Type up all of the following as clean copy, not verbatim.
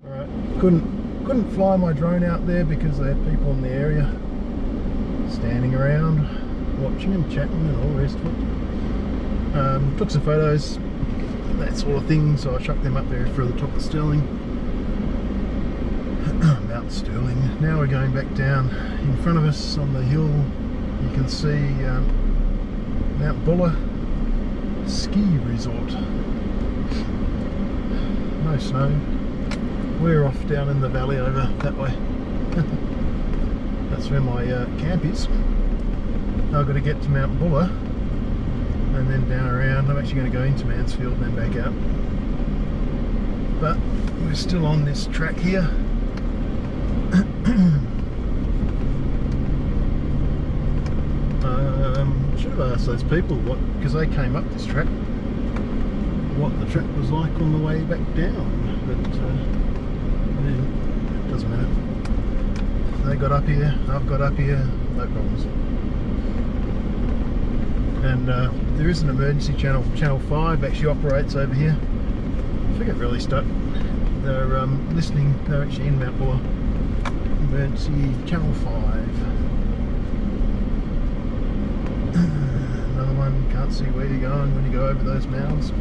Alright, couldn't fly my drone out there because they had people in the area standing around watching and chatting and all the rest of it. Took some photos, that sort of thing, so I chucked them up there for the top of Stirling. Mount Stirling. Now we're going back down. In front of us on the hill you can see Mount Buller Ski Resort. No snow. We're off down in the valley over that way. That's where my camp is. I've got to get to Mount Buller and then down around. I'm actually going to go into Mansfield and then back out. But we're still on this track here. Should have asked those people what, because they came up this track, what the track was like on the way back down. But it doesn't matter. They got up here, I've got up here, no problems. And there is an emergency channel. Channel 5 actually operates over here. I think it really stuck. They're listening, they're actually in Mount Buller. Emergency Channel 5. Another one, can't see where you're going when you go over those mounds.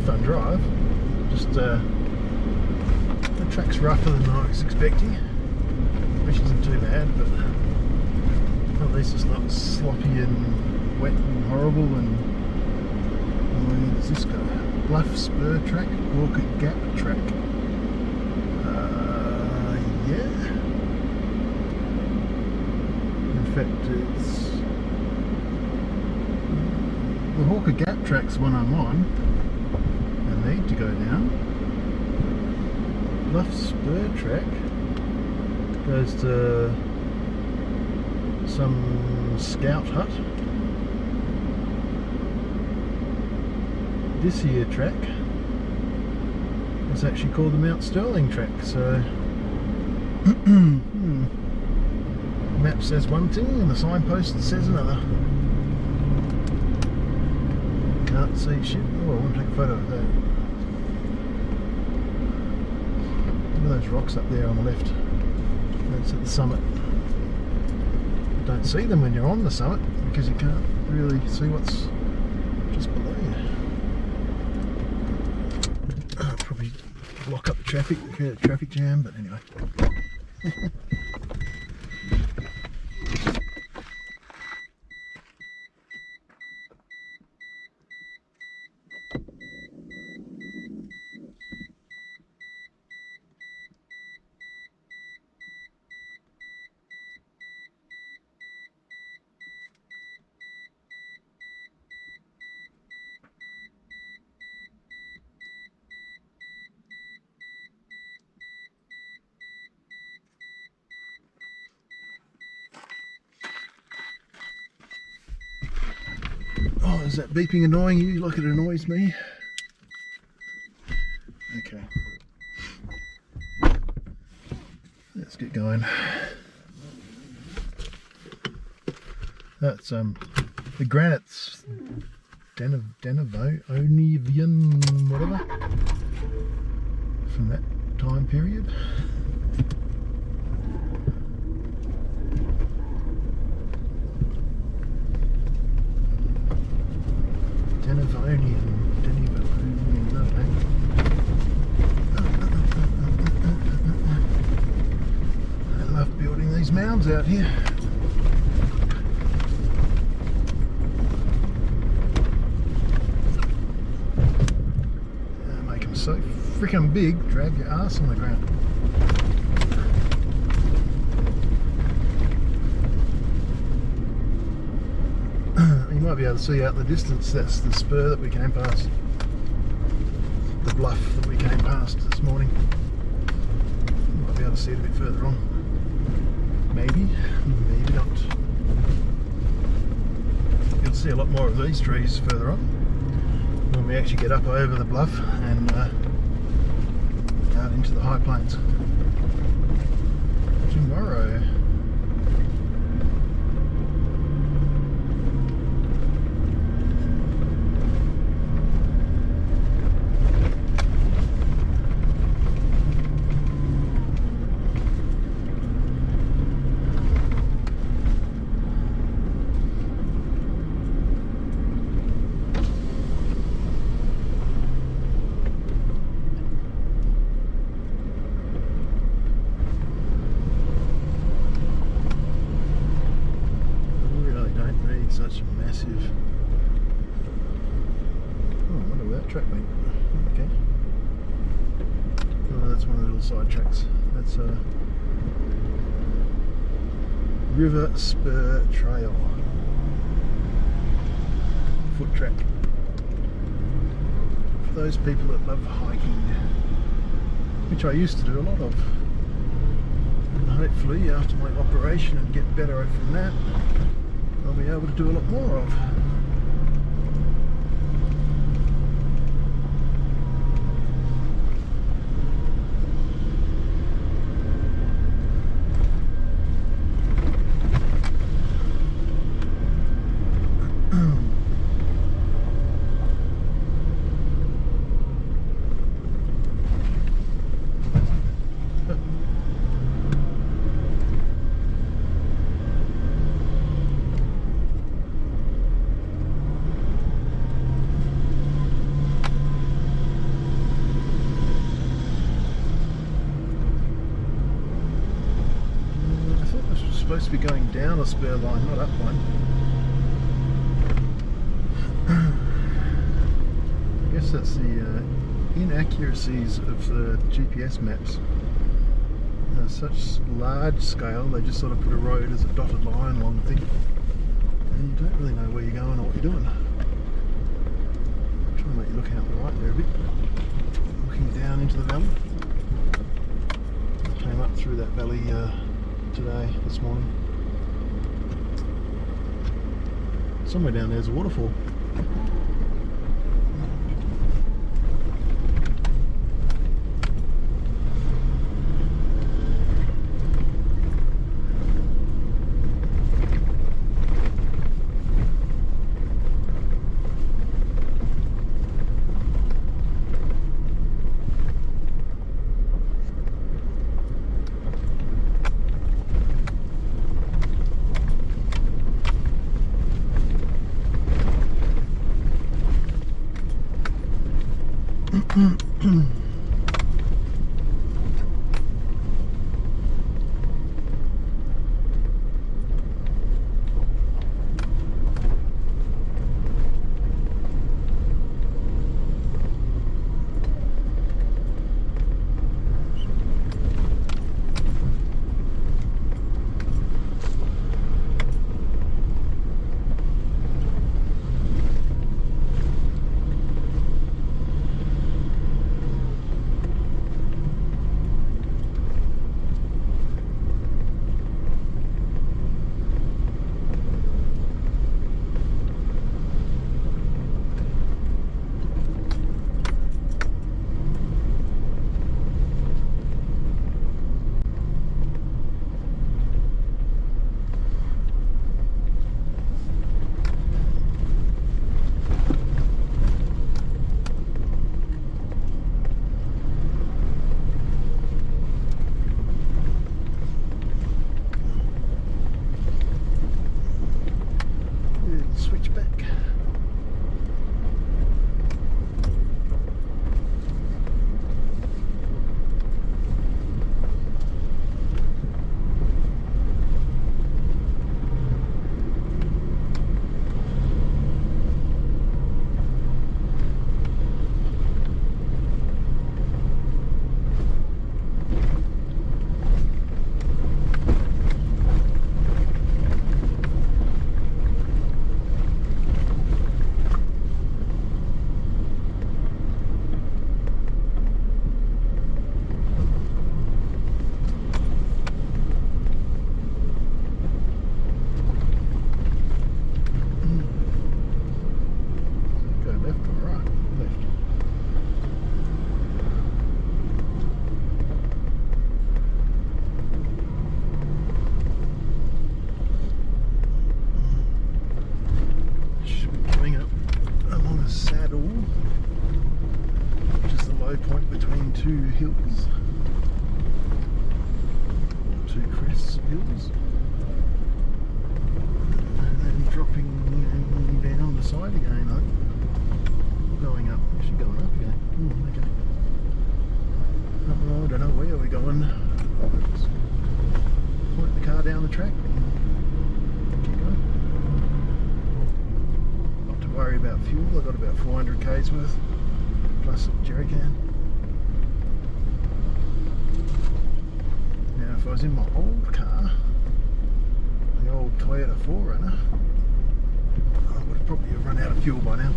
Fun drive, just the track's rougher than I was expecting, which isn't too bad, but at least it's not sloppy and wet and horrible. And where does this go? Bluff Spur track, Walker Gap track. Yeah. In fact, it's the Hawker Gap track's one I'm on. Need to go down. Bluff Spur track goes to some scout hut. This here track is actually called the Mt Stirling track, so map says one thing and the signpost says another. Can't see shit. Oh, I want to take a photo of that. Look at those rocks up there on the left. That's at the summit. You don't see them when you're on the summit because you can't really see what's just below you. Probably block up the traffic, create a traffic jam, but anyway. Oh, is that beeping annoying you like it annoys me? Okay. Let's get going. That's the granites, Denivonian, whatever, from that time period. I love building these mounds out here. Make them so freaking big, drag your ass on the ground. You might be able to see out in the distance, that's the spur that we came past. The bluff that we came past this morning. You might be able to see it a bit further on. Maybe, maybe not. You'll see a lot more of these trees further on. when we actually get up over the bluff and out into the high plains tomorrow. Such massive. Oh, I wonder where that track went. Okay. Oh, that's one of the little side tracks. That's a River Spur Trail. Foot track. For those people that love hiking, which I used to do a lot of. And hopefully after my operation and get better from that, I'll be able to do a lot more of. Supposed to be going down a spur line, not up one. I guess that's the inaccuracies of the GPS maps. Such large scale, they just sort of put a road as a dotted line along the thing, and you don't really know where you're going or what you're doing. I'm trying to make you look out the right there a bit. Looking down into the valley. Came up through that valley this morning. Somewhere down there's a waterfall. saddle, which is the low point between two hills, or two crests of hills, and then dropping down the side again, or going up, actually going up again. Okay. Oh, I don't know where we're going. Let's point the car down the track. Keep going. Not to worry about fuel. I've got about 400 k's worth plus a jerry can. Now, if I was in my old car, the old Toyota 4Runner, I would have probably run out of fuel by now.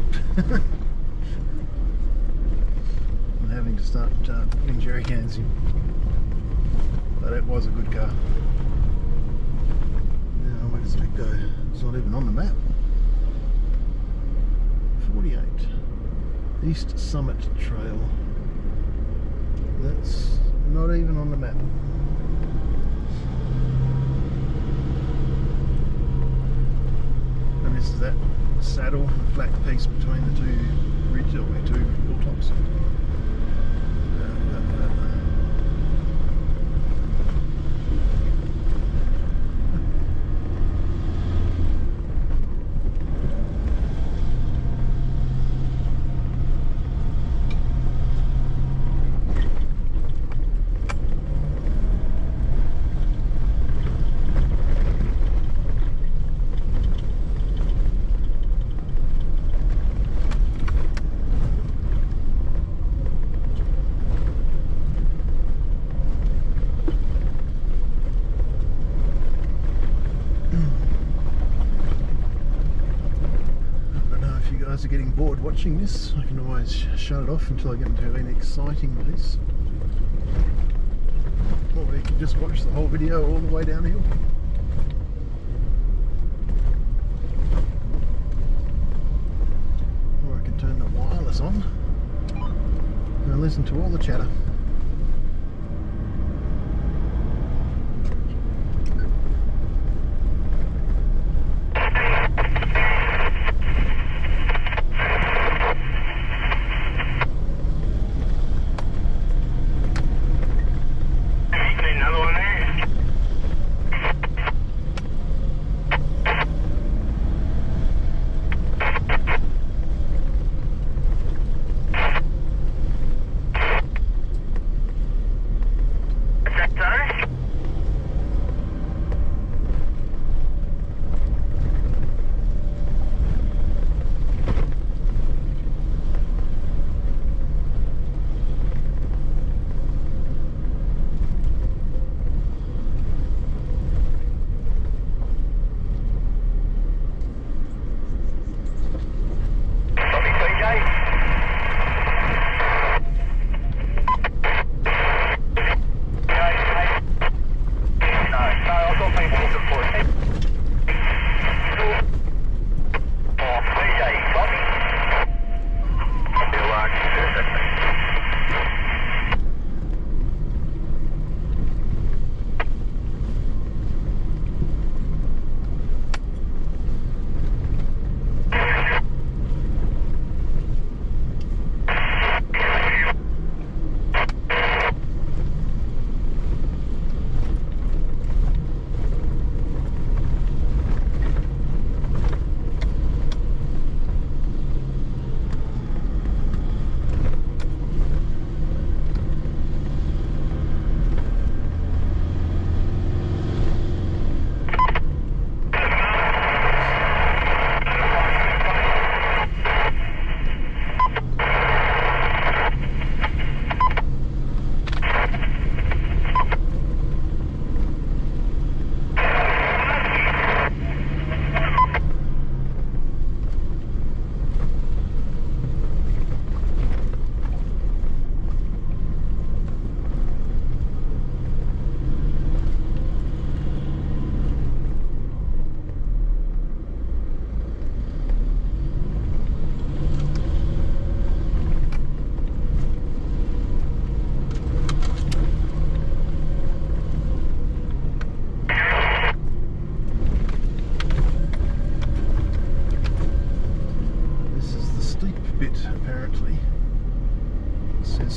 And having to start putting jerry cans in. But it was a good car. Now, where does it go? It's not even on the map. 48. East Summit Trail. That's not even on the map. And this is that saddle, the flat piece between the two ridges, or two hilltops. Are getting bored watching this, I can always shut it off until I get into an exciting piece, or you can just watch the whole video all the way downhill. Or I can turn the wireless on and listen to all the chatter.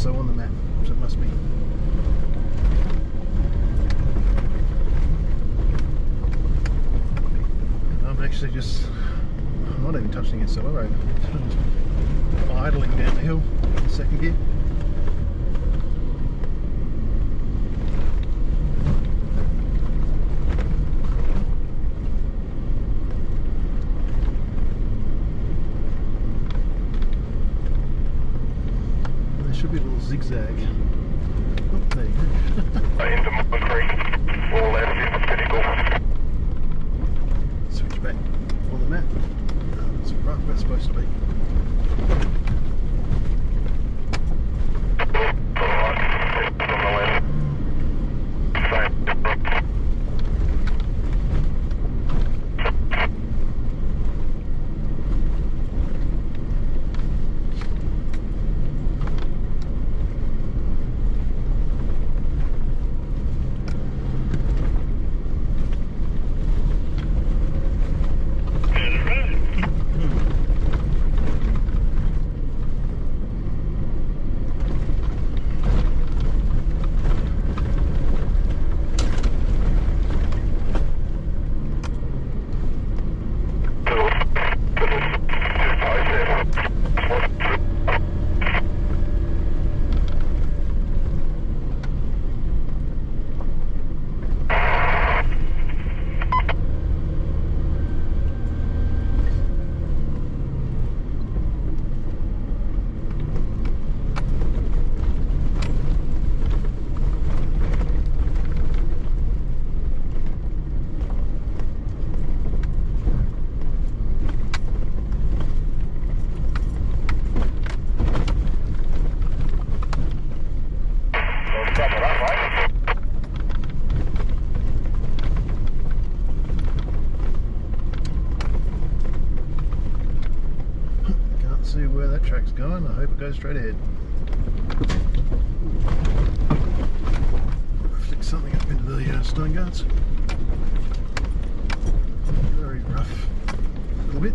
also on the map, so it must be. I'm actually just, I'm not even touching the accelerator, just idling down the hill in second gear. Should be a little zigzag. Oh, there you go. Into Moon Creek, all left in the pinnacle. Switch back on the map. That's right where it's supposed to be. Alright, on the left. Same. See where that track's going. I hope it goes straight ahead. Flick something up into the stone guards. Very rough a little bit.